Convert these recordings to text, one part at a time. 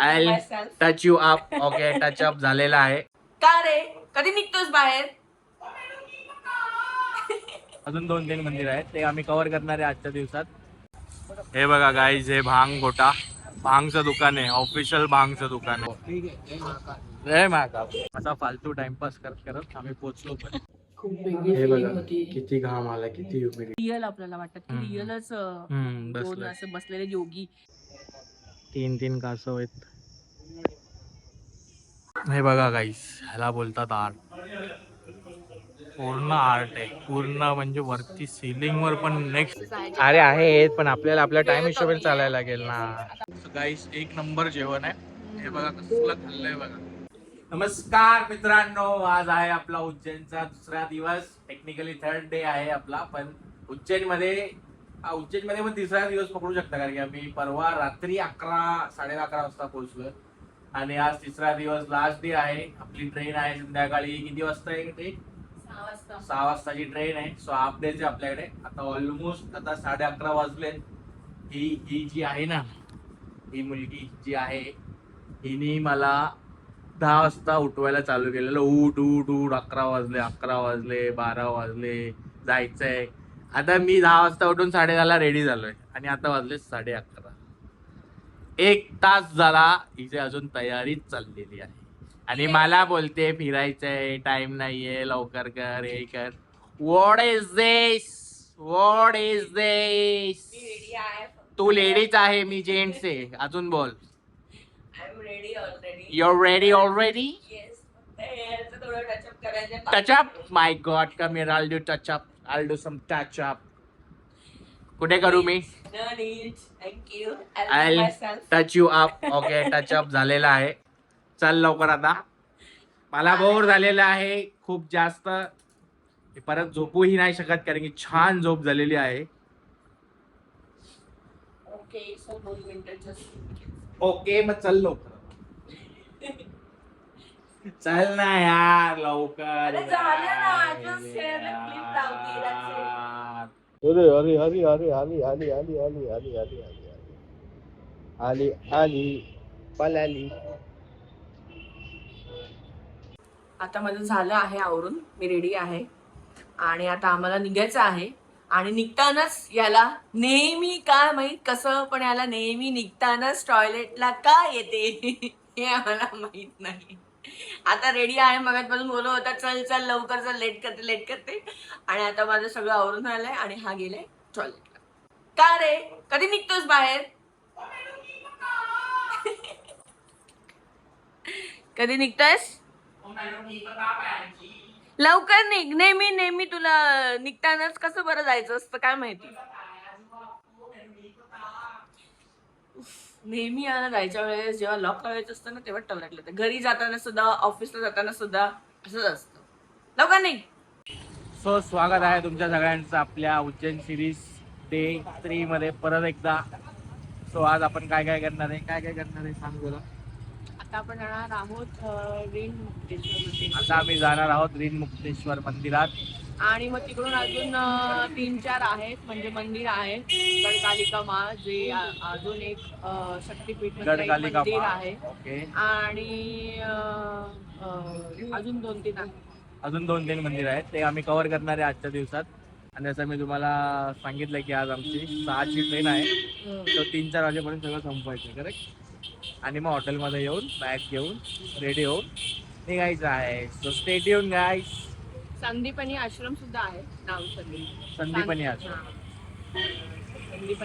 I touch you up. Okay, touch up झालेला आहे. का रे कधी निघतोस बाहेर? अजून 2-3 मंदिर आहेत, ते आम्ही कव्हर करणार आहे आजच्या दिवसात. हे बघा गाईज, हे भांग गोटा, भांगचं दुकान आहे, ऑफिशियल भांगचं दुकान आहे. जय महाकाल. असा फालतू टाइमपास करत करत आम्ही पोहोचलो. पण खूप वेगळी हे feeling बघा होती. किती घाम आला, किती ह्युमिडिटी. रिअल आपल्याला वाटत की रिअलच दोन बसलोय. असे बसलेले योगी. 3 कासव आहेत. हे बघा गाईस, ह्याला बोलतात आर्ट. पूर्ण आर्ट आहे, पूर्ण म्हणजे वरती सिलिंग वर पण नेक्स्ट. अरे आहेत, पण आपल्याला आपल्या टाइम हिशोबाने चालायला लागेल ना. गाईस, एक नंबर जेवण आहे. हे बघा कसलं खाल्लंय बघा. नमस्कार मित्रांनो, आज आहे आपला उज्जैनचा दुसरा दिवस. टेक्निकली 3rd डे आहे आपला, पण उज्जैनमध्ये पण तिसरा दिवस पकडू शकता, कारण की आम्ही परवा रात्री 11-11:30 वाजता पोहोचलोय आणि आज तिसरा दिवस, लास्ट डे आहे. आपली ट्रेन आहे संध्याकाळी किती वाजता आहे ट्रेन? 6 वाजताची ट्रेन आहे. सो हाफ डेच आहे आपल्याकडे. आता ऑलमोस्ट आता 11:30 वाजले. ही जी आहे ना, ही मुलगी जी आहे, हिने मला 10 वाजता उठवायला चालू केलेलं. उठ उठ उठ, 11 वाजले, 12 वाजले, जायचंय. आता मी 10 वाजता उठून 10:30ला रेडी झालोय आणि आता वाजले 11:30. 1 तास झाला हिचे अजून तयारीच चाललेली आहे आणि मला बोलते फिरायचंय, टाइम नाहीये, लवकर कर, हे कर. What is this? तू लेडीज आहे, मी जेंट्स आहे. अजून बोल. You're ready already? Touch up? My God, come here. I'll do touch up. I'll do some touch up. कुठे करू मी? I'll touch you up. Okay, touch up झालेला आहे. चल लवकर आता. मला बोर झालेलं आहे खूप जास्त. परत झोपूही नाही शकत, कारण की छान झोप झालेली आहे. ओके, मग चल लवकर. चल ना यार लवकर. अरे आली पलाली. आता माझं झालं आहे आवरून, मी रेडी आहे आणि आता आम्हाला निघायचं आहे. आणि निघतानाच याला नेहमी काय माहित कसं, पण याला नेहमी निघतानाच टॉयलेटला का येते हे आम्हाला माहित नाही. आता रेडी आहे, मगाचपासून बोलत होता चल चल लवकर चल, लेट करते. आणि आता माझं सगळं आवरून झालंय आणि हा गेलाय टॉयलेटला. का रे कधी निघतोस बाहेर? कधी निघतोयस? लवकर निघ. नेहमी तुला निघतानाच कसं बरं जायचं असतं काय माहिती. नेहमी याला जायच्या वेळेस जेव्हा लॉक लावायचं असतं ना, तेव्हा टॉयलेटला येतं. घरी जाताना सुद्धा, ऑफिसला जाताना सुद्धा असंच असतं. लवकर निघ. सो स्वागत आहे तुमच्या सगळ्यांचं आपल्या उज्जैन सिरीज डे 3 मध्ये परत एकदा. सो आज आपण काय करणार आहे सांग बरं. आता आपण जाणार आहोत रीण मुक्तेश्वर. आता आम्ही जाणार आहोत रीण मुक्तेश्वर मंदिरात. आणि मग तिकडून अजून 3-4 आहेत म्हणजे मंदिर आहेत. गडकालिका माँ, जे अजून एक शक्तीपीठ मंदिर आहे. ओके. आणि अजून 2-3 आहेत. अजून 2-3 मंदिर आहेत, ते आम्ही कव्हर करणार आहे आजच्या दिवसात. आणि जसं मी तुम्हाला सांगितलं की आज आमची 6ची ट्रेन आहे, तर 3-4 वाजेपर्यंत सगळं संपवायचं करेक्ट. आणि मग हॉटेलमध्ये येऊन बॅग घेऊन रेडी होऊन निघायचं आहे. सो स्टे ट्यून गाईस. संदीपनी आश्रम सुद्धा आहे, संदीपनी आश्रम.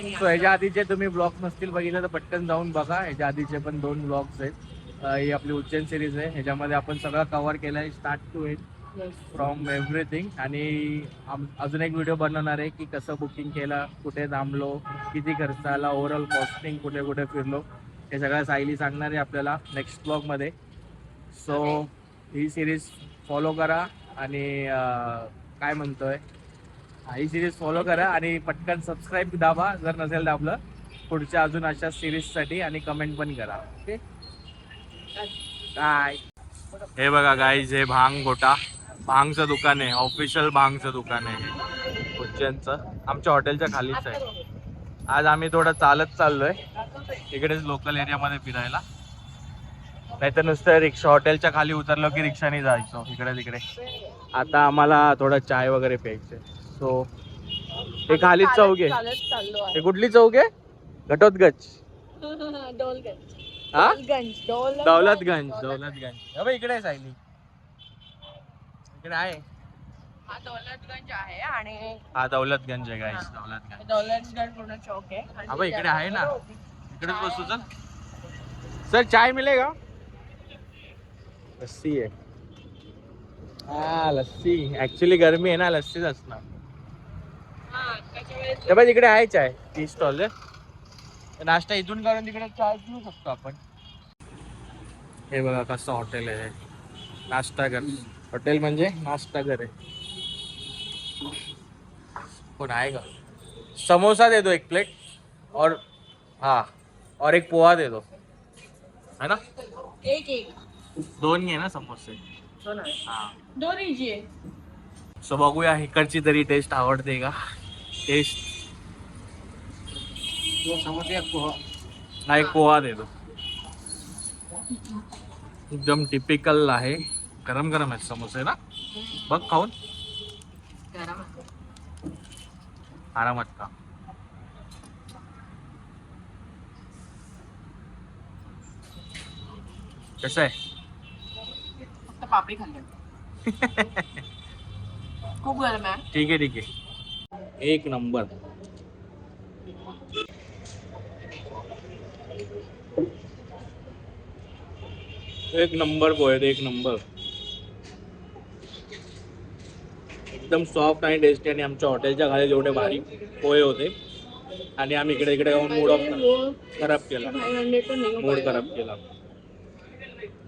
सो ह्याच्या आधीचे तुम्ही ब्लॉग्स नसतील बघितलं तर पटकन जाऊन बघा. ह्याच्या आधीचे पण 2 ब्लॉग्स आहेत. ही आपली उज्जैन सिरीज आहे, ह्याच्यामध्ये आपण सगळं कव्हर केलं आहे start to end, from everything. आणि अजून एक व्हिडिओ बनवणार आहे की कसं बुकिंग केलं, कुठे थांबलो, किती खर्च आला, ओव्हरऑल कॉस्टिंग, कुठे फिरलो, हे सगळं सायली सांगणार आहे आपल्याला नेक्स्ट ब्लॉगमध्ये. सो ही सिरीज फॉलो करा आणि काय म्हणतोय, ही सिरीज फॉलो करा आणि पटकन सबस्क्राईब दाबा जर नसेल दाबलं पुढच्या अजून अशा सिरीजसाठी, आणि कमेंट पण करा. ओके काय. हे बघा गाईज, हे भांग गोटा, भांगचं दुकान आहे, ऑफिशियल भांगचं दुकान आहे उज्जैनचं. आमच्या हॉटेलच्या खालीच आहे. आज आम्ही थोडं चालत चाललोय इकडेच लोकल एरियामध्ये फिरायला. नाहीतर नुसतं रिक्षा हॉटेलच्या खाली उतरलो की रिक्षाने जायचो इकडे तिकडे. आता आम्हाला थोडं चाय वगैरे प्यायचंय. सो हे खालीच चौक आहे. चालत चाललो हे कुठली चौक आहे? घटोत्कच. डोलगंज. हा दौलतगंज. दौलतगंज अबे इकडे आहे सायली. इकडे आहे. हा दौलतगंज आहे आणि हा दौलतगंज आहे गाईस. दौलतगंज. दौलतगंज पूर्ण चौक आहे. अबे इकडे आहे ना. इकडेच बसू चल. सर चाय मिलेगा? लस्सी आहे. हा लस्सी. ऍक्च्युली गर्मी आहे ना, लस्सीच असणार. ते बघ इकडे आहे चाय. टी स्टॉल आहे. नाश्ता इथून करून तिकडे चाय पिऊ शकतो आपण. हे बघा कसं हॉटेल आहे. नाश्ता घर. हॉटेल म्हणजे नाश्ता घर आहे. कोण आहे का? समोसा दे दो एक प्लेट और हाँ और एक पोहा दे दो, है ना? एक दोन घे ना समोसे. हाँ दो लीजिए. सो बघूया इकडची तरी टेस्ट आवडते का. टेस्ट हा एक पोहा दे दो. एकदम टिपिकल आहे. गरम गरम आहेत समोसे ना. बघ खाऊन आरामात का. कसं आहे? फक्त पापडी खाल्ली. खूप गरम आहे. ठीक आहे ठीक आहे. एक नंबर. एक नंबर पोहे, एक नंबर. एकदम सॉफ्ट आणि टेस्टी. आणि आमच्या हॉटेलच्या खाली जेवढे भारी पोहे होते आणि आम्ही इकडे इकडे जाऊन मूड ऑफ खराब केला. मूड खराब केला.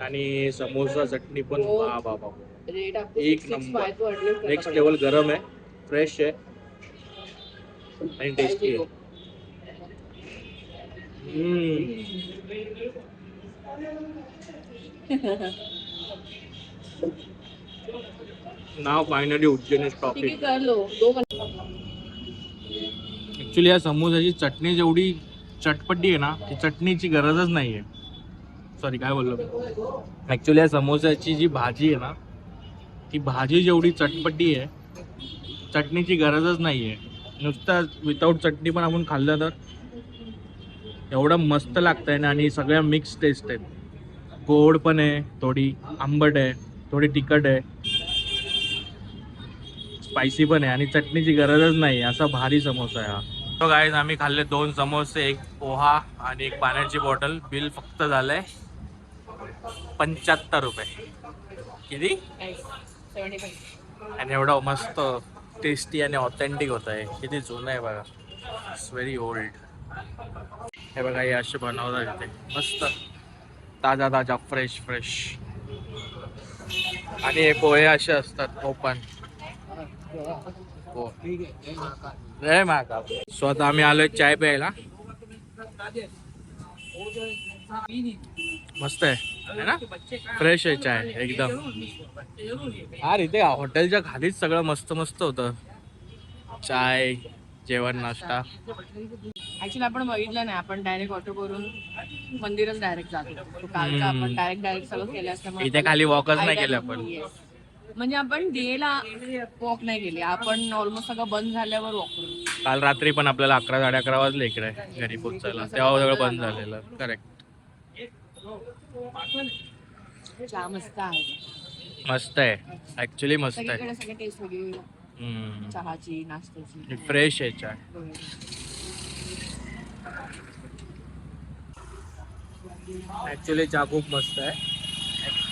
आणि समोसा चटणी पण वा वा वा. एक नंबर. Next level. गरम आहे, फ्रेश आहे आणि टेस्टी आहे. नाव फायनली उज्जैन स्टॉपिंग. ऍक्च्युली या समोसाची चटणी जेवढी चटपटी आहे ना, ती चटणीची गरजच नाहीये. सॉरी काय बोललो. ऍक्च्युली या समोसाची जी भाजी आहे ना, ती भाजी जेवढी चटपटी आहे, चटणीची गरजच नाहीये. नुसतं विदाऊट चटणी पण आपण खाल्लं तर एवढं मस्त लागतंय ना. आणि सगळ्या मिक्स टेस्ट आहेत. गोड पण आहे, थोडी आंबट आहे, थोडी तिखट आहे, स्पायसी पण आहे आणि चटणीची गरजच नाही. असा भारी समोसा आहे हा. तो गाईज आम्ही खाल्ले 2 समोसे, एक पोहा आणि एक पाण्याची बॉटल. बिल फक्त झालंय 75 रुपये. किती? 75. आणि एवढं मस्त टेस्टी आणि ऑथेंटिक होत आहे. किती जुनं आहे बघा. It's very old. हे बघा हे असे बनवतात इथे मस्त ताजा ताजा फ्रेश फ्रेश. आणि हे पोहे असे असतात ओपन. जय महाकाल. सो आता आम्ही आलोय चाय प्यायला. मस्त आहे ना, फ्रेश आहे चाय एकदम. यार इथे हॉटेलच्या खालीच सगळं मस्त मस्त होतं. चाय, जेवण, नाश्ता. ऍक्च्युली आपण बघितलं नाही. आपण डायरेक्ट ऑटो करून मंदिरच डायरेक्ट जातो. कालचं आपण डायरेक्ट सगळं केलं असल्यामुळे इथे खाली वॉकच नाही केलं आपण. म्हणजे आपण डेला वॉक नाही केली. आपण ऑलमोस्ट सगळं बंद झाल्यावर वॉक करू. काल रात्री पण आपल्याला 11 साडे 11 वाजले इकडे घरी पोहोचायला. तेव्हा सगळं बंद झालेलं. करेक्ट. चहा मस्त आहे. मस्त आहे ऍक्च्युली मस्त आहे. सगळीकडे सगळे टेस्ट वेगळी. चहाची, नाश्त्याची. फ्रेश आहे चाय. ऍक्च्युली चहा खूप मस्त आहे.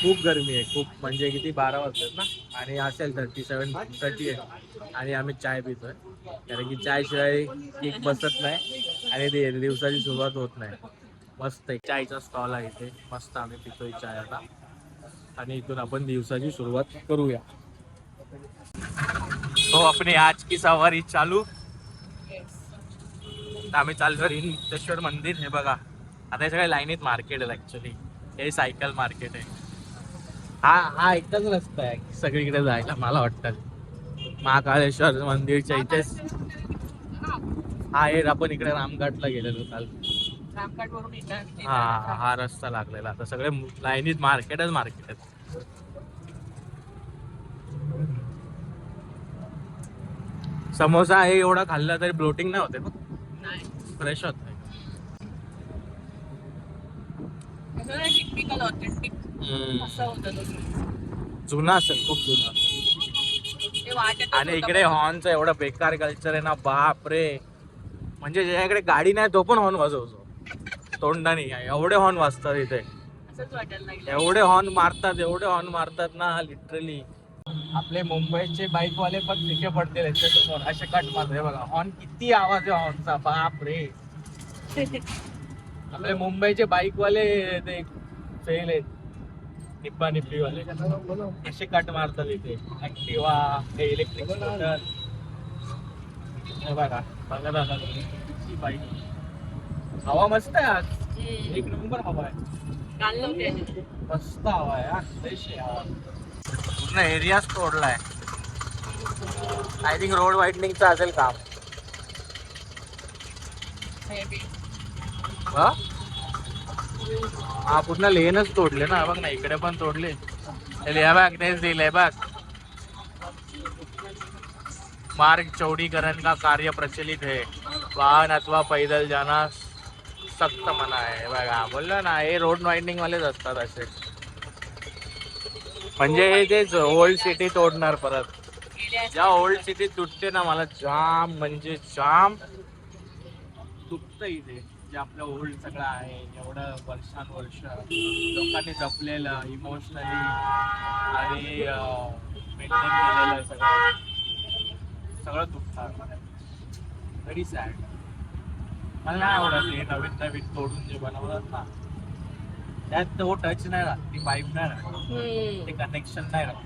खूप गरमी आहे खूप. म्हणजे किती 12 वाजतात ना. आणि असेल 37-30 आहे. आणि आम्ही चाय पितोय कारण की चाय शिवाय एक बसत नाही आणि दिवसाची सुरुवात होत नाही. मस्त एक चायचा स्टॉल आहे इथे. मस्त आम्ही पितोय चाय आता. आणि इथून आपण दिवसाची सुरुवात करूया. तो अपनी आज की सवारी चालू. आम्ही चाललो रीन मुक्तेश्वर मंदिर. हे बघा आता हे सगळे लाईनीत मार्केट आहे. ऍक्च्युली हे सायकल मार्केट आहे. हा एकच रस्ता आहे सगळीकडे जायला मला वाटतं. महाकाळेश्वर मंदिरच्या इथेच आहे. आपण इकडे रामघाटला गेलेलो काल. रामघाट वरून येतात हा रस्ता लागलेला आता सगळे लाईनीत मार्केटच मार्केट आहेत. समोसा आहे एवढा खाल्ला तरी ब्लोटिंग नाही होते बघ, फ्रेश होत नाही. टिपिकल ऑथेंटिक असं होतं जुना असेल, खूप जुना असेल. ते वाटत आणि इकडे हॉर्नचं एवढं बेकार कल्चर आहे ना, बाप रे. म्हणजे ज्याच्याकडे गाडी नाही तो पण हॉर्न वाजवतो तोंडाने. एवढे हॉर्न वाजतात इथे, असंच वाटायला लागलं. एवढे हॉर्न मारतात ना लिटरली. आपले मुंबईचे बाईकवाले पण तिथे पडतील याच्यासमोर, असे कट मारते बघा. हॉर्न किती आवाज आहे हॉर्नचा, बाप रे. आपले मुंबईचे बाईकवाले ते फेल आहेत, निप्पा निप्पी वाले असे कट मारतात इथे. ऍक्टिवा, इलेक्ट्रिक स्कूटर बघा बघा दादा किती बाईक. हवा मस्त आहे आज, एक नंबर हवा आहे, मस्त हवा आहे हा, फ्रेश आहे हवा. पूर्ण एरियाच तोडलाय. आय थिंक रोड वाईडनिंगचं असेल काम. हा पूर्ण लेनच तोडले ना, बघ ना इकडे पण तोडले. बघ तेच दिलंय बघ, मार्ग चौड़ीकरण का कार्य प्रचलित है, वाहन अथवा पैदल जाना सक्त मना आहे. बघा बोललो ना, हे रोड वाइंडिंग वालेच असतात असे. म्हणजे तेच ओल्ड सिटी तोडणार परत. ज्या ओल्ड सिटी तुटते ना, मला जाम म्हणजे जाम दुखतं इथे. जे आपलं ओल्ड सगळं आहे, एवढं वर्षानुवर्ष लोकांनी जपलेलं इमोशनली आणि मेंटेन केलेलं सगळं तुटणार. Very sad. मला नाही आवडत हे नवीन नवीन तोडून जे बनवतात ना, त्यात तो टच नाही राहत, ती वाईब नाही राहत, ते कनेक्शन नाही राहत.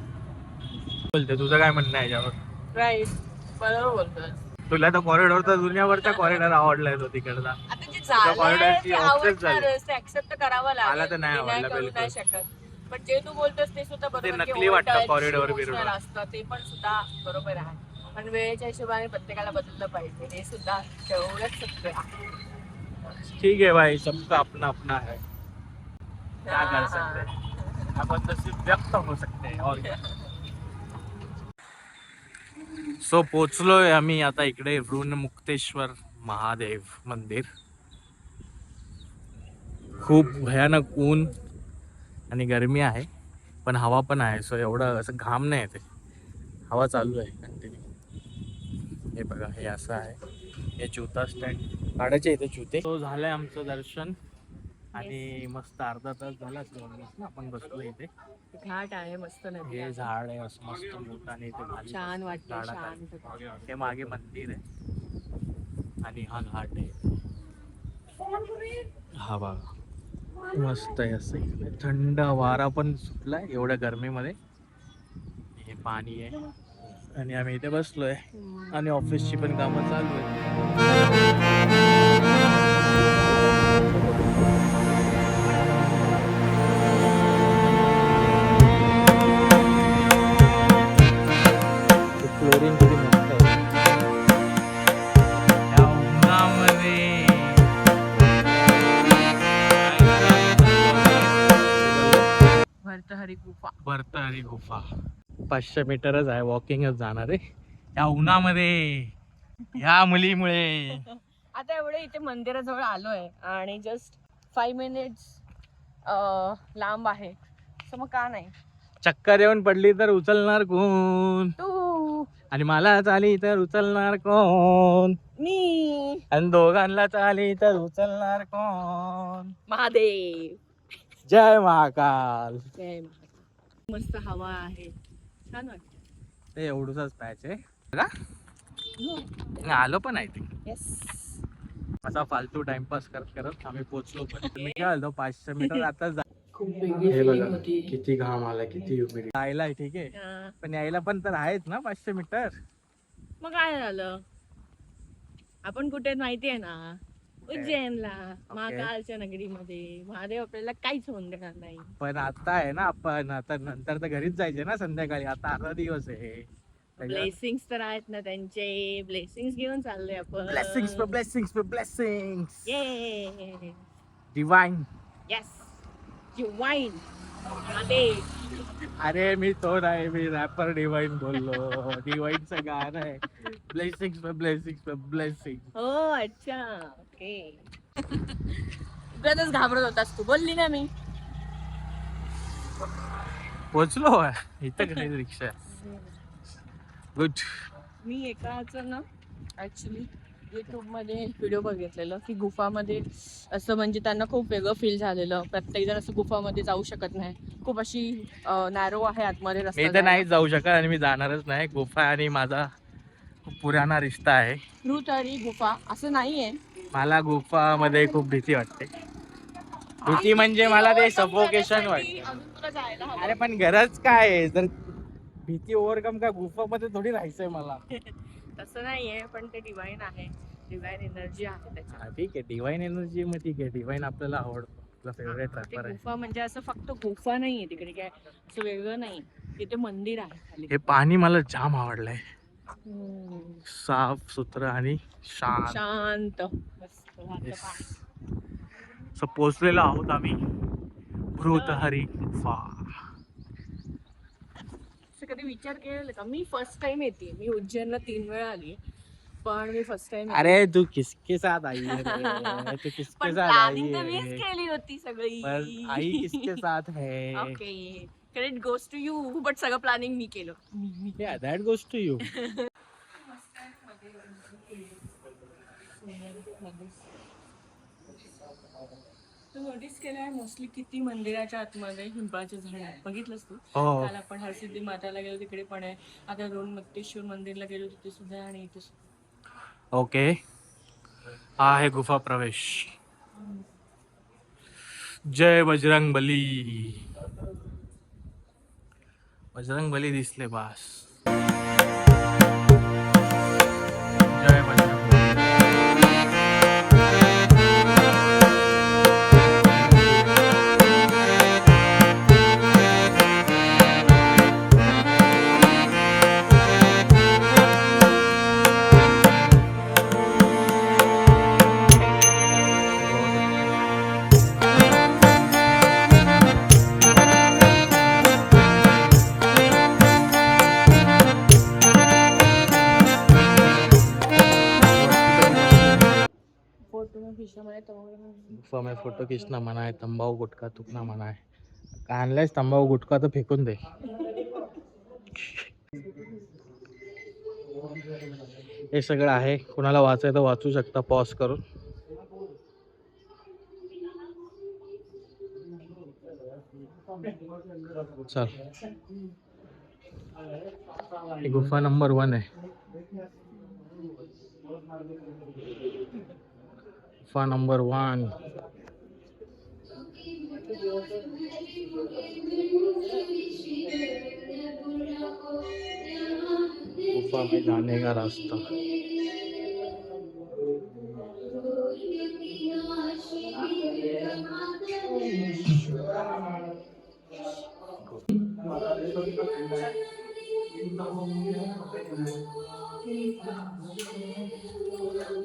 बोलते तुझं काय म्हणणं आहे याच्यावर? राईट, बरोबर बोलतोय. तुला तर कॉरिडॉर, तर दुनियाभरचा कॉरिडॉर आवडलाय तो तिकडचा. आता जे झालंय ते आवडणारच, ते ऍक्सेप्ट करावं लागेल. मला तर नाही आवडलं करू नाही शकत. पण जे तू बोलतोस ते सुद्धा बरोबर, नकली वाटतं कॉरिडॉर बिरिडॉर असतं, ते पण सुद्धा बरोबर आहे. पण वेळेच्या हिशोबाने प्रत्येकाला बदललं पाहिजे, हे सुद्धा तेवढंच सत्य आहे. ठीक है भाई, सबका अपना अपना है, क्या कर सकते हैं, अपन तो सिर्फ व्यक्त हो सकते हैं और क्या. सो पोचलोय आम्ही आता इकडे ऋणमुक्तेश्वर महादेव मंदिर. खूप भयानक ऊन आणि गरमी आहे, पण हवा पण आहे. सो एवढं असं घाम नाही येते, हवा चालू आहे कंटिन्यू. हे बघा, हे असं आहे. हे जूता स्टँड गाड्याचे इथे जूते. तो झालंय आमचं दर्शन आणि मस्त अर्धा तास झाला ना आपण बसलो इथे. घाट आहे मस्त, हे झाड आहे असं मस्त मोठं आणि इथे छान वाटतं, शांत. हे मागे मंदिर आहे आणि हा घाट आहे. हा बघा मस्त आहे असं, इकडे थंड वारा पण सुटलाय एवढ्या गरमीमध्ये. हे पाणी आहे आणि आम्ही इथे बसलोय आणि ऑफिसची पण कामं चालू आहेत. फ्लोरिंग किती मस्त आहे या उन्हामध्ये. भर्तहरी गुफा 500 मीटरच आहे, वॉकिंगच जाणार आहे या उन्हामध्ये या मुलीमुळे. आता एवढे इथे मंदिराजवळ आलोय आणि जस्ट 5 मिनिट्स लांब आहे, मग का नाही. चक्कर येऊन पडली तर उचलणार कोण? तू. आणि मला चाली तर उचलणार कोण? मी. आणि दोघांना चाली तर उचलणार कोण? महादेव. जय महाकाल. जय महाकाल. मस्त हवा आहे, छान वाटत. ते एवढूचाच पॅच आहे का, आलो पण आहे ते. असा फालतू टाइमपास करत करत आम्ही पोहोचलो. पण मी काय आलो 500 मीटर आता. खूप वेगळी फीलिंग होती. किती घाम आला, किती ह्युमिडिटी. यायला ठीक आहे, पण यायला पण तर आहेच ना 500 मीटर. मग काय झालं, आपण कुठे माहिती आहे ना, उज्जैनला, महाकालच्या नगरीमध्ये. महादेव आपल्याला काहीच होऊन देणार नाही. पण आता आहे ना, आपण आता नंतर तर घरीच जायचे ना संध्याकाळी. आता अर्धा दिवस आहे, ब्लेसिंग्स तर आहेत ना त्यांचे, ब्लेसिंग्स घेऊन चाललोय आपण. ब्लेसिंग्स ये डिवाइन. Yes wine. अरे मी तो नाही, मी रॅपर डिवाइन बोललो. डिवाइनचं गाणं आहे. ब्लेसिंग. हो अच्छा ओके. उगाचच घाबरत होतास तू, बोलली ना मी. पोचलो इथं काही रिक्षा. गुड. मी एकाचं ना ऍक्च्युली युट्यूब मध्ये व्हिडिओ बघितलेलं की गुफामध्ये असं म्हणजे त्यांना खूप वेगळं फील झालेलं. प्रत्येक जण असं गुफामध्ये जाऊ शकत नाही, खूप अशी नॅरो आहे आतमध्ये रस्ता. मी तर नाही जाऊ शकत आणि मी जाणारच नाही. गुफा आणि माझा खूप पुराणा रिश्ता आहे. ट्रूथ आणि गुफा असं नाहीये. मला गुफामध्ये खूप भीती वाटते. भीती म्हणजे मला ते सफोकेशन वाटते. अजून तुला जायला हवं. अरे पण गरज काय आहे? जर भीती ओव्हरकम का गुफामध्ये थोडी राहायचंय मला. तसं नाहीये, पण ते डिवाइन आहे, डिवाइन एनर्जी आहे त्याच्यात. ठीक आहे, डिवाइन एनर्जी. मग ठीक आहे, डिवाइन आपल्याला आवडतो, आपला फेवरेट ते रॅपर आहे. गुफा म्हणजे असं फक्त गुफा नाहीये तिकडे, काय असं वेगळं नाही. तिथे मंदिर आहे खाली. हे पाणी मला जाम आवडलंय. साफ सुथरं आणि शांत. शांत मस्त वाटतं पाणी. पोचलेलो आहोत आम्ही भृतहरी गुफा. कधी विचार केलेला का? मी फर्स्ट टाइम येते. मी उज्जैनला 3 वेळा आली, पण मी फर्स्ट टाइम. अरे तू किसके साथ आई है रे? तू किसके साथ आई प्लॅनिंग तर है? मीच केली होती सगळी. पर आई किसके साथ है? Okay credit goes to you, but सगळं प्लॅनिंग मी केलं. Yeah, that goes to you. तू नोटीस केलंय मोस्टली किती मंदिराच्या आतमध्ये पिंपळाचे झाड आहेत, बघितलंस तू? हो. काल आपण हरसिद्धी माताला गेलो तिकडे पण आहे, आता रोण मत्तेश्वर मंदिरला गेलो तिथे सुद्धा आहे आणि इथे सुद्धा. ओके, हा आहे गुफा प्रवेश. जय बजरंग बली. बजरंग बली दिसले बास. जय बजरंग बली. गुफा में फोटो खींचना मना है, तंबाखू गुटखा थुकना मना है. काय आणलायस तंबाखू गुटखा तर फेकून दे. हे सगळं आहे, कुणाला वाचायचं वाचू शकता पॉज करून. चल, ही गुफा नंबर 1 आहे. गुफा नंबर 1. गुफा में जाने का रास्ता.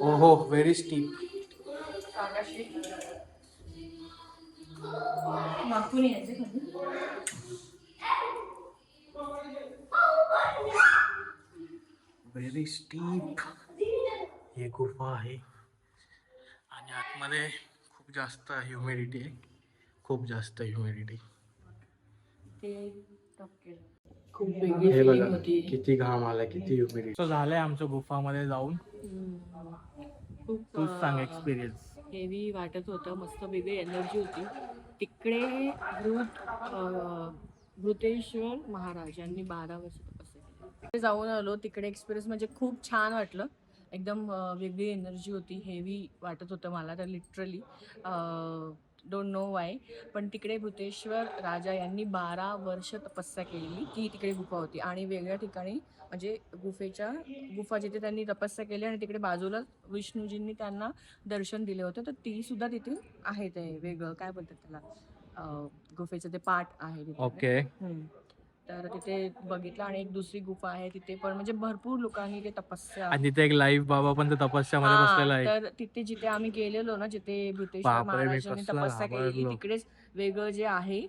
ओहो, व्हेरी स्टीप. मागून यायचं खाली. व्हेरी स्टीप ही गुफा आहे आणि आतमध्ये खूप जास्त ह्युमिडिटी आहे, खूप जास्त ह्युमिडिटी. खूप वेगळी हे feeling बघा होती. किती घाम आला, किती ह्युमिडिटी. झालंय आमचं गुफामध्ये जाऊन. खूप तूच सांग एक्सपिरियन्स. हेवी वाटत होतं, मस्त वेगळी एनर्जी होती तिकडे. भृतेश्वर महाराज यांनी 12 वर्ष तपस्या केली. तिकडे जाऊन आलो, तिकडे एक्सपिरियन्स म्हणजे खूप छान वाटलं. एकदम वेगळी एनर्जी होती, हेवी वाटत होतं मला तर लिटरली. डोंट नो वाय, पण तिकडे भूतेश्वर राजा यांनी 12 वर्ष तपस्या केलेली. ती तिकडे गुफा होती आणि वेगळ्या ठिकाणी म्हणजे गुफा जिथे त्यांनी तपस्या केली आणि तिकडे बाजूला विष्णूजींनी त्यांना दर्शन दिले होते, तर ती सुद्धा तिथे आहे. ते वेगळं काय बोलतात त्याला, गुफेचं ते पाठ आहे तिथे. ओके. तर तिथे बघितलं. आणि एक दुसरी गुफा आहे तिथे पण, म्हणजे भरपूर लोकांनी ते तपस्या. आणि तिथे एक लाईव्ह बाबा पण ते तपस्यामध्ये बसलेला आहे. तर तिथे जिथे आम्ही गेलेलो ना, जिथे भूतेश्वर बापरे, मी महाराजांनी कसला तपस्या केलेली, घाबरलो. तिकडेच वेगळं जे आहे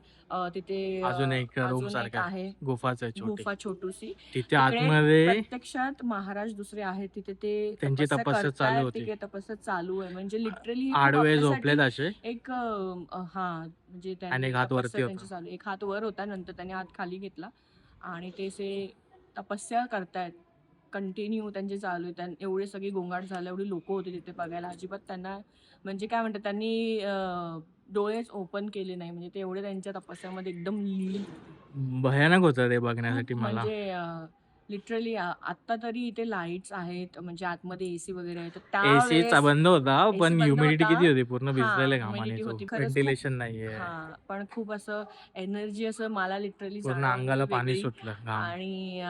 तिथे अजून एक रूम अजून एक सारखा आहे गुफाच आहे छोटी. गुफा छोटूशी. तिथे तिकडे आतमध्ये प्रत्यक्षात महाराज दुसरे आहेत तिथे, ते त्यांची तपस्या चालू करतायत, होती. तिकडे तपस्या चालू आहे. म्हणजे लिटरली आडवे झोपलेत असे. एक म्हणजे आणि त्यांनी एक हात वरती तपस्या होता. त्यांची चालू, एक हात वर होता, नंतर त्यांनी हात खाली घेतला आणि ते तपस्या करतायत कंटिन्यू, त्यांचे चालू आहे. एवढे सगळे गोंगाट झालं, एवढी लोक होती तिथे बघायला. अजिबात त्यांना म्हणजे काय म्हणतात, त्यांनी डोळेच ओपन केले नाही. म्हणजे ते एवढे त्यांच्या तपस्यामध्ये एकदम लीन. भयानक होतं ते बघण्यासाठी खूप मला. म्हणजे लिटरली आता तरी इथे लाईट्स आहेत, म्हणजे आतमध्ये एसी वगैरे आहे. तर एसी बंद होता, AC पण बंद ह्युमिडिटी होता. किती होती, पूर्ण भिजलेले घामाने. ह्युमिडिटी होती खरंच. व्हेंटिलेशन नाहीये, पण खूप असं एनर्जी असं मला लिटरली पूर्ण अंगाला पाणी सुटलं घाम. आणि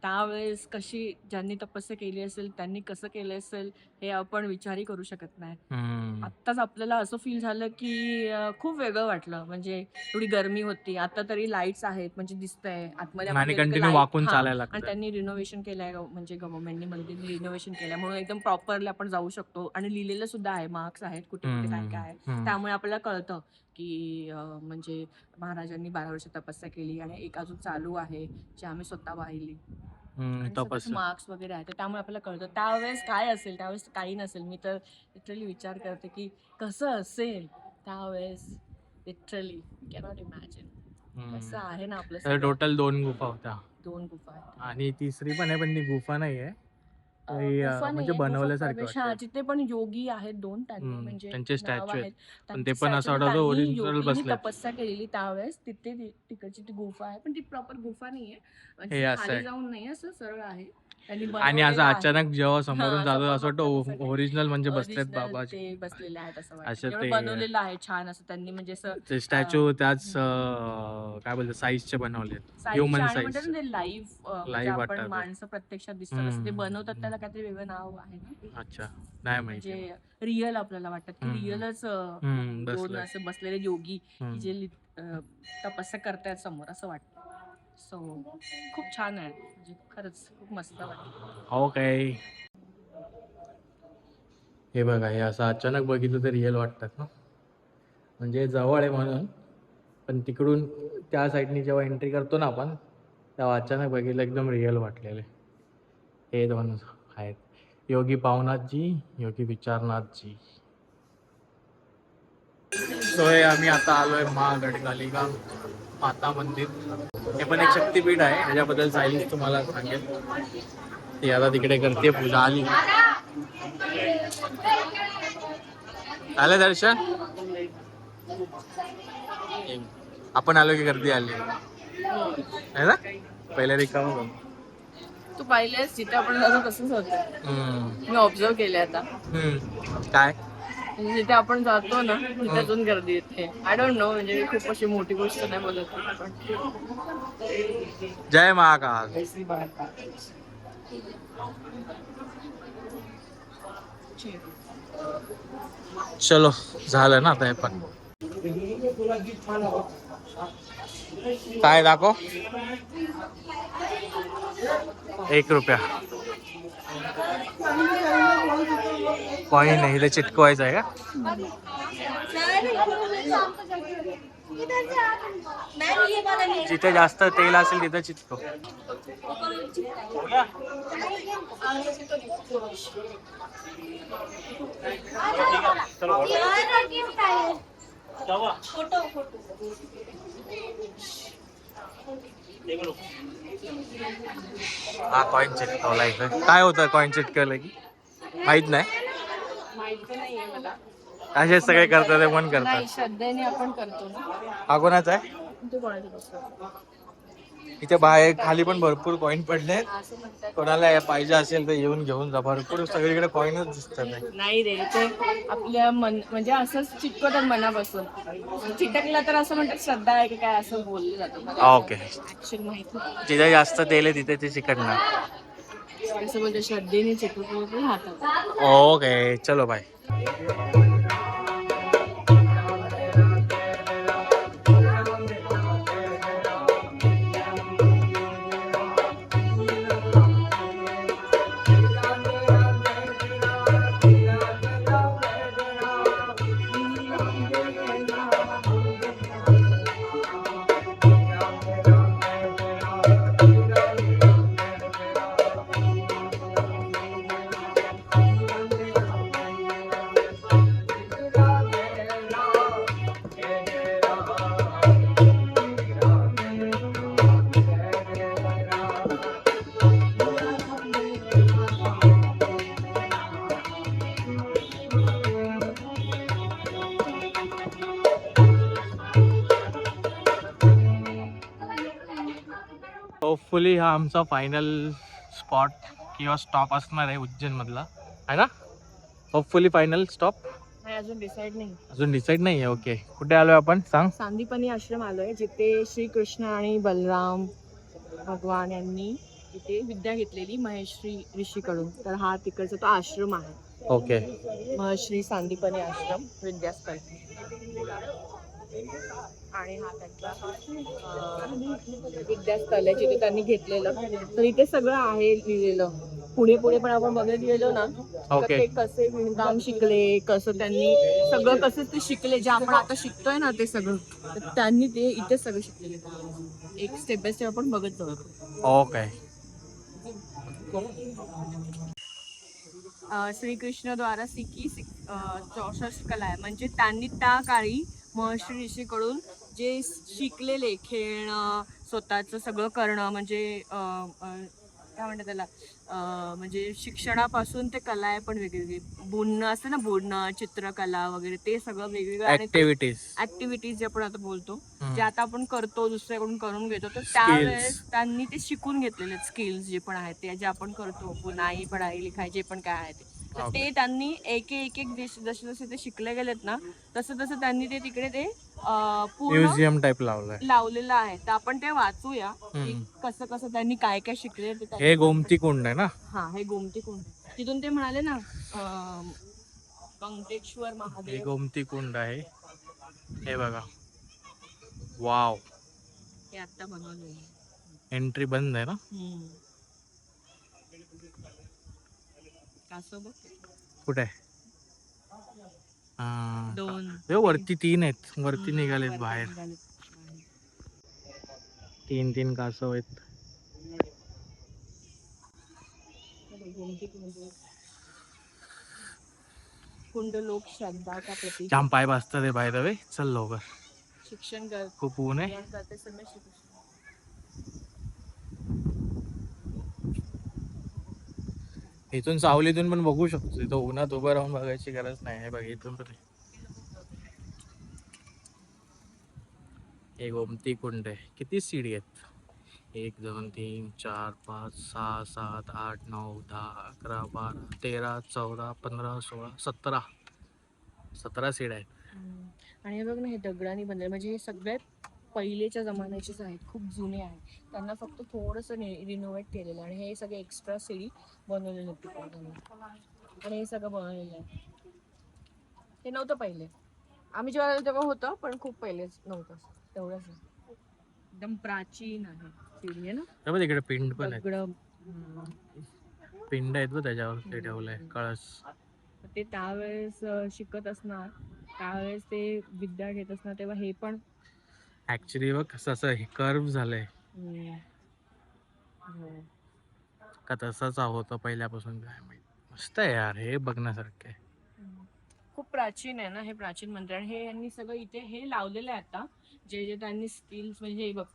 त्यावेळेस कशी ज्यांनी तपस्या केली असेल त्यांनी कसं केलं असेल हे आपण विचारही करू शकत नाही. आत्ताच आपल्याला असं फील झालं की खूप वेगळं वाटलं. म्हणजे थोडी गरमी होती, आता तरी लाईट्स आहेत, म्हणजे दिसतंय आतमध्ये आपण आणि गेलो तर कंटिन्यू light- वाकून हा. चालायला आणि लागतं. त्यांनी रिनोव्हेशन केलंय, म्हणजे गव्हर्नमेंटने मंदिर रिनोव्हेशन केलंय म्हणून एकदम प्रॉपरली आपण जाऊ शकतो. आणि लिहिलेलं सुद्धा आहे, मार्क्स आहेत कुठे कुठे काय काय आहे. त्यामुळे आपल्याला कळतं की म्हणजे महाराजांनी 12 वर्ष तपस्या केली आणि एक अजून चालू आहे जी आम्ही स्वतः पाहिली. मार्क्स वगैरे आहे, तर त्यामुळे आपल्याला कळतं त्यावेळेस काय असेल, त्यावेळेस काही नसेल. मी तर लिटरली विचार करते की कसं असेल त्यावेळेस. लिटरली कॅनॉट इमॅजिन कसं आहे ना आपलं सगळं. टोटल 2 गुफा होत्या, 2 गुफा आहेत. आणि तिसरी पण आहे, पण ती गुफा नाहीये, म्हणजे बनवल्यासारखं वाटतं. तिथे पण योगी आहेत 2, त्यांनी म्हणजे त्यांचे नाव स्टॅच्यू आहेत, आहेत पण ते पण असं वाटतं त्यांनी ओरिजिनल योगींनी बसलेत. तपस्या केलेली त्यावेळेस. तिकडची ती गुफा आहे, पण ती प्रॉपर गुफा नाहीये, हे म्हणजे असं खाली आहे. जाऊन नाही, असं सरळ आहे. आणि असं अचानक जेव्हा समोरून जातो असं वाटतं ओरिजिनल म्हणजे बसलेत ओरिजिनल बाबाजी. ते बसलेले आहेत असं असं वाटतं. ते बनवलेलं आहे छान असं त्यांनी, म्हणजे असं ते स्टॅच्यू त्याच काय बोलतात साईजचे बनवलेत, ह्युमन साईज साईज. ते लाईव्ह Live आपण वाटतं. माणसं प्रत्यक्षात दिसतात असं ते बनवतात. त्याला काहीतरी वेगळं नाव आहे ना, अच्छा, नाही माहिती. म्हणजे रिअल आपल्याला वाटतात की रिअलच दोन असे बसलेले योगी की जे तपस्या करतायत समोर असं वाटतं. सो खूप छान आहे, म्हणजे खरंच खूप मस्त वाटतं. ओके. हे बघा, हे असं अचानक बघितलं तर रिअल वाटतात ना, म्हणजे जवळ आहे म्हणून. पण तिकडून त्या साईडनी जेव्हा एंट्री करतो ना आपण, तेव्हा अचानक बघितलं एकदम रिअल वाटलेले. हे 2 आहेत, योगी पावनाथजी, योगी विचारनाथजी. सोय आम्ही आता आलोय महागडकालिका माता मंदिर. हे पण एक शक्तीपीठ आहे, ह्याच्याबद्दल सायलीच तुम्हाला सांगेल. ती आता तिकडे करते पूजा. आली आलं दर्शन, आपण आलो की गर्दी आली आहे ना. पहिले रिकाम तू पाहिलेस जिथे आपण जातो तसंच होतं, मी ऑब्झर्व केले आता. काय म्हणजे जिथे आपण जातो ना तिथे अजून गर्दी येते. आय डोंट नो, म्हणजे खूप अशी मोठी गोष्ट नाही बोलत पण. जय महाकाल. चलो झालं ना आता. हे पण काय दाखव, 1 रुपया कॉइन आहे, इथे चिटकवायचं आहे का. जिथे जास्त तेल असेल तिथे चिटकव. हा कॉइन चिटकवला इथं. काय होतं कॉइन चिटकवलं की माहित नाही, माहिती नाहीये मला. असे सगळे करतात ते पण करतात. नाही, श्रद्धेने आपण करतो ना. हा कोणाचा आहे. तू कोणाचं बसतो? इथे बाहेर खाली पण भरपूर कॉइन पडले. असं म्हणतात. कोणाला पाहिजे असेल तर येऊन घेऊन जा. भरपूर सगळीकडे कॉइनच दिसतात. नाही रे, ते आपल्या म्हणजे असंच चिटकवतात मनापासून. चिटकला तर असं म्हणतात श्रद्धा आहे की काय असं बोललं जातं. ओके. ऍक्च्युअली माहिती जिथे जास्त तेल आहे तिथे ते चिकटणार. असं म्हणजे श्रद्धेने चिटकवलं तर राहतात. ओके, चलो बाय. होपफुली हा आमचा फायनल स्पॉट किंवा स्टॉप असणार आहे उज्जैन मधला, आहे ना? होपफुली फायनल स्टॉप नाही, अजून डिसाईड नाही. अजून डिसाईड नाही आहे. ओके, कुठे आलोय आपण सांग. सांदीपनी आश्रम आलोय, जिथे श्रीकृष्ण आणि बलराम भगवान यांनी इथे विद्या घेतलेली महेश्री ऋषीकडून. तर हा तिकडचा तो आश्रम आहे. ओके. महर्षी सांदीपनी आश्रम विद्यास्थळ. आणि हा त्यांचा विद्यास्थळ आहे जिथे त्यांनी घेतलेलं. तर इथे सगळं आहे लिहिलेलं. पुढे पुढे पण आपण बघत गेलो ना, तर ते कसे विणकाम शिकले, कसं त्यांनी सगळं कसं ते शिकले, जे आपण आता शिकतोय ना ते सगळं, तर त्यांनी ते इथे सगळं शिकलेले. एक स्टेप बाय स्टेप आपण बघत जाऊ. ओके. श्रीकृष्ण द्वारा सिकी 64 कला आहे. म्हणजे त्यांनी त्या काळी महर्षी ऋषीकडून जे शिकलेले, खेळणं, स्वतःचं सगळं करणं, म्हणजे काय म्हणतात त्याला, म्हणजे शिक्षणापासून ते कला आहे पण वेगवेगळी. बुणणं असतं ना, बुणणं, चित्रकला वगैरे, ते सगळं वेगवेगळं. ऍक्टिव्हिटीज जे आपण आता बोलतो, जे आता आपण करतो, दुसऱ्याकडून करून घेतो, तर त्यावेळेस त्यांनी ते शिकून घेतलेले स्किल्स जे पण आहेत, ते जे आपण करतो, बुनाई, पढाई, लिखाई, जे पण काय आहे तर ते त्यांनी एक एक जसे जसे ते शिकले गेलेत ना, तसं तसं त्यांनी ते तिकडे ते म्युझियम टाइप लावलेलं आहे. तर आपण ते वाचूया की कसं कसं त्यांनी काय काय शिकले. हे गोमती कुंड आहे ना? हा, हे गोमती कुंड. तिथून ते म्हणाले ना, कंटेश्वर हे महादेव. गोमती कुंड आहे. हे बघा, वाव. हे आता बनवलेलं. एंट्री बंद आहे ना? कुठे आहे? वरती 3 आहेत, वरती निघालेत बाहेर. 3 कासव आहेत. कुंड लोक श्रद्धा का प्रतीक. जाम पाय बसतात आहे बाय द वे. चल लवकर, शिक्षण खूप ऊन आहे. इथून सावलीतून पण बघू शकतो. इथं उन्हात उभं राहून बघायची गरज नाही. हे बघ, इथून पण हे गोमती कुंड आहे. किती सीडी आहेत? 1 2 3 4 5 6 7 8 9 10 11 12 13 14 15 16 17 सीड्या आहेत. आणि हे बघ ना, हे दगडाने बनले, म्हणजे हे सगळ्यात पहिलेच्या जमान्याचेच आहेत, खूप जुने आहेत. त्यांना फक्त थोडंसं रिनोव्हेट केलेलं, आणि हे सगळे एक्स्ट्रा सीडी बनवलेले आहेत. आणि हे सगळं बनवलेलं आहे. हे नव्हतं पहिले, आम्ही जेव्हा आलो तेव्हा होतं, पण खूप पहिलेच नव्हतं. तेवढंच एकदम प्राचीन आहे सीडी आहे ना. तिकडे पिंड पण आहे. पिंड आहेत बघ त्याच्यावर ते ठेवलंय कळस. ते त्यावेळेस शिकत असणार, त्यावेळेस ते विद्या घेत असणार, तेव्हा हे पण ऍक्च्युली बघ कसं असं हे कर्व झालंय का तसंच होतं पहिल्यापासून, काय माहित. मस्त आहे यार, हे बघण्यासारखं आहे. खूप प्राचीन आहे ना हे, प्राचीन मंदिर. आणि हे यांनी सगळं इथे हे लावलेलं आहे आता, जे जे त्यांनी स्किल्स, म्हणजे बघ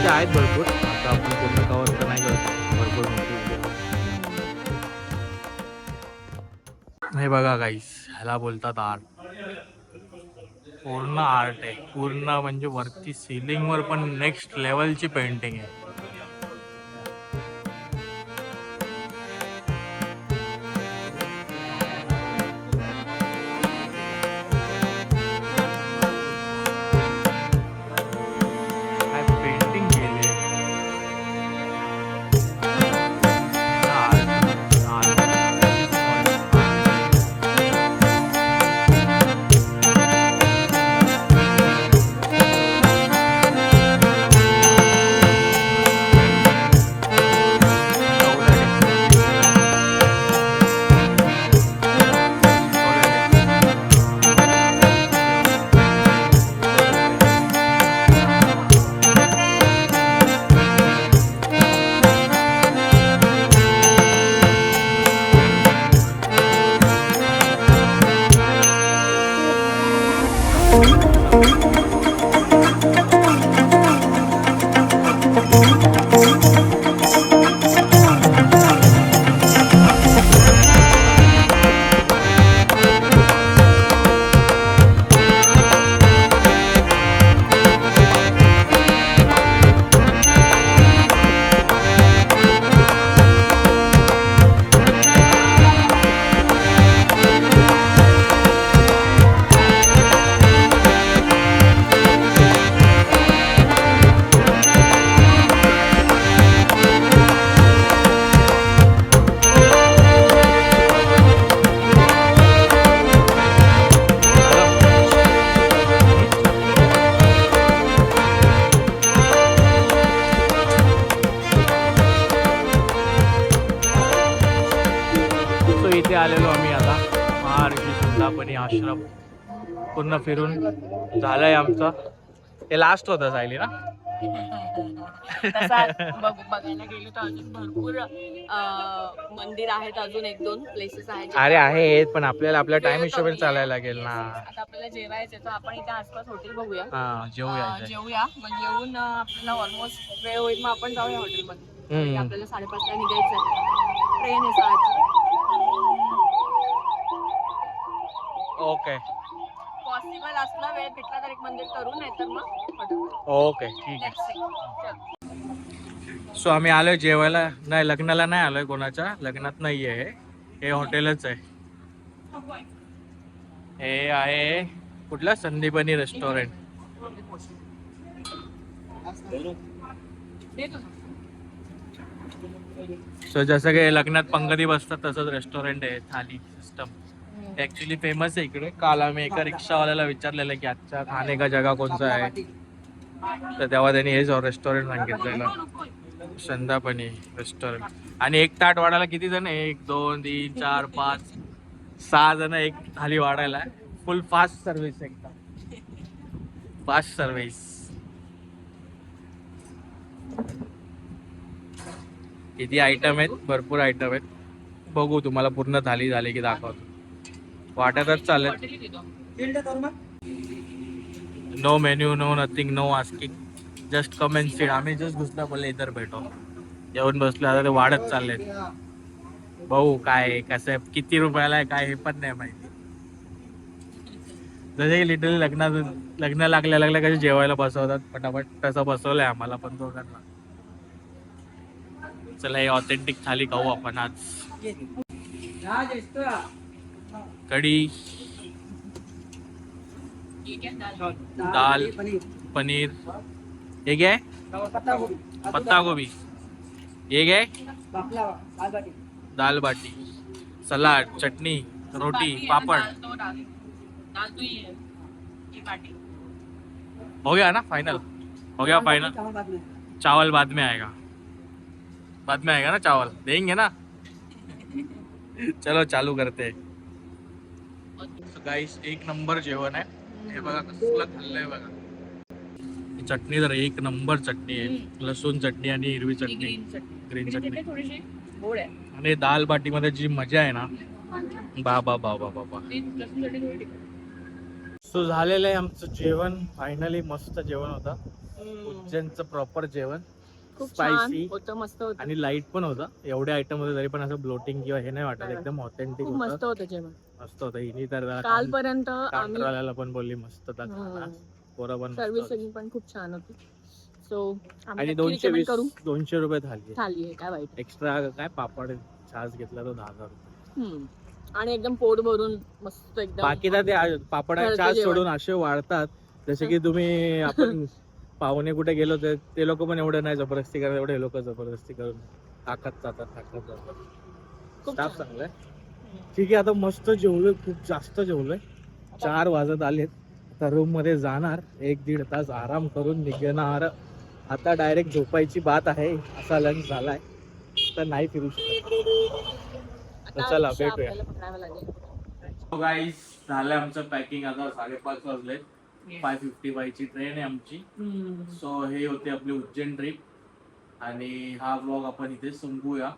आहेत भरपूर. आता आपण पूर्ण कव्हर तर नाही करत, भरपूर मोठी. हे बघा गाईस, ह्याला बोलतात आर्ट. पूर्ण आर्ट आहे, पूर्ण म्हणजे वरती सिलिंग वर पण नेक्स्ट लेवलची पेंटिंग आहे. काय पेंटिंग केली इथे आलेलो आम्ही आता महाऋषी संतापनी आश्रम पूर्ण फिरून झालंय आमचं. हे लास्ट होतं सायली ना. बघायला गेलो तर अजून भरपूर मंदिर आहेत, अजून 1-2 प्लेसेस आहेत. अरे आहेत पण आपल्याला आपल्या टाइम हिशोबाने चालायला लागेल ना. आता आपल्याला जेवायचं तर आपण इथे आसपास हॉटेल बघूया. जेवूया मग येऊन आपल्याला ऑलमोस्ट वेळ होईल, मग आपण जाऊया हॉटेलमध्ये. आपल्याला 5:30 ला निघायचं, ट्रेन आहे 6ची. ओके पॉसिबल असला वेळ भेटला तर एक मंदिर करू, नाही तर मग ओके ठीक आहे. सो आम्ही आलोय जेवायला. नाही, लग्नाला नाही आलोय, कोणाच्या लग्नात नाहीये. हे हॉटेलच आहे. हे आहे कुठलं संदीपनी रेस्टॉरंट. सो जसं काही लग्नात पंगती बसतात तसंच रेस्टॉरंट आहे. थाली सिस्टम ऍक्च्युली फेमस आहे इकडे. काल आम्ही एका रिक्षावाल्याला विचारलेलं की आजच्या खाणे का जगा कोणता आहे, तर तेव्हा त्यांनी हेच रेस्टॉरंट सांगितलेलं, संदापनी रेस्टॉरंट. आणि एक ताट वाढायला किती जण आहे? 1 2 3 4 5 6 जण एक थाली वाढायला. फुल फास्ट सर्व्हिस, एकदम फास्ट सर्व्हिस. किती आयटम आहेत? भरपूर आयटम आहेत. बघू, तुम्हाला पूर्ण थाली झाली की दाखवतो. वाटतच चालेल. No menu, no nothing, no asking, just come and sit. आम्ही जस्ट घुसला बोलले इधर भेटो, येऊन बसलो. आता ते वाढत चालले. भाऊ काय कसं आहे, किती रुपयाला आहे काय हे पण नाही माहिती. जसे की लिटरली लग्न लागल्या कसे जेवायला बसवतात पटापट, तसं बसवलंय आम्हाला पण दोघांना. चला हे ऑथेंटिक थाली खाऊ आपण आज. कढी, दाल, पनीर, हे काय पत्ता गोभी, हे काय दाल बाटी, सलाड, चटनी, रोटी, पापड़. हो गया ना फाइनल? हो गया फाइनल. चावल बाद में आएगा ना, चावल देंगे ना. चलो चालू करते. गाइस एक नंबर जेवण आहे. हे बघा कसलं खाल्लंय बघा. चटणी तर एक नंबर चटणी आहे. लसूण चटणी आणि हिरवी चटणी, ग्रीन चटणी. आणि दाल बाटी मध्ये जी मजा आहे ना, बाबा बाबा बाबा. सो झालेलं आहे आमचं जेवण फायनली. मस्त जेवण होतं, उज्जैनचं प्रॉपर जेवण. खूप स्पायसी होतं, मस्त होतं आणि लाईट पण होतं. एवढे आयटम होते तरी पण असं ब्लोटिंग किंवा हे नाही वाटत. एकदम ऑथेंटिक मस्त होतं. होतं जेवण. मस्त होतं. हिनी तर कालपर्यंत आम्ही काउंटरवाल्याला पण बोलली मस्त होता खाना. पोरं पण मस्त सर्व्हिस होती. सगळी पण खूप छान होती. सो आणि 220 रुपये थाली आहे. थाली आहे काय वाईट. एक्स्ट्रा काय पापड छास घेतला तो 10,000 रुपये. आणि एकदम पोट भरून मस्त एकदम. बाकी तर ते पापड आणि घरचं छास जेवण. सोडून असे वाढतात जसे की तुम्ही आपण पाहुणे कुठे गेलो तर ते लोक पण एवढं नाही जबरदस्ती करतात, एवढे लोक जबरदस्ती करून टाकत जातात. खूप स्टाफ छान. चांगलाय. ठीक आहे, आता मस्त जेवलोय, खूप जास्त जेवलोय. 4 वाजत आलेत. आता रूम मध्ये जाणार, 1-1.5 तास आराम करून निघणार. आता डायरेक्ट झोपायची बात आहे. असा लंच झालाय तर नाही फिरू शकत. तर चला भेटूया. गाईस झालंय आमचं पॅकिंग. आता 5:30 वाजले. 5:55 ची ट्रेन आहे आमची. सो हे होते आपली उज्जैन ट्रिप आणि हा ब्लॉग आपण इथे संपूया.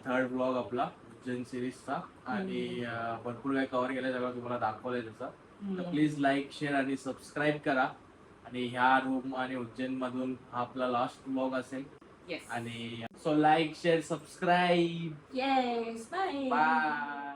थर्ड ब्लॉग आपला उज्जैन सिरीजचा आणि भरपूर काही कव्हर केलं, सगळं तुम्हाला दाखवलंय त्याचं. तर प्लीज लाईक, शेअर आणि सबस्क्राईब करा. आणि ह्या रूम आणि उज्जैन मधून हा आपला लास्ट ब्लॉग असेल. आणि so like, share, subscribe. Yes, bye. Bye.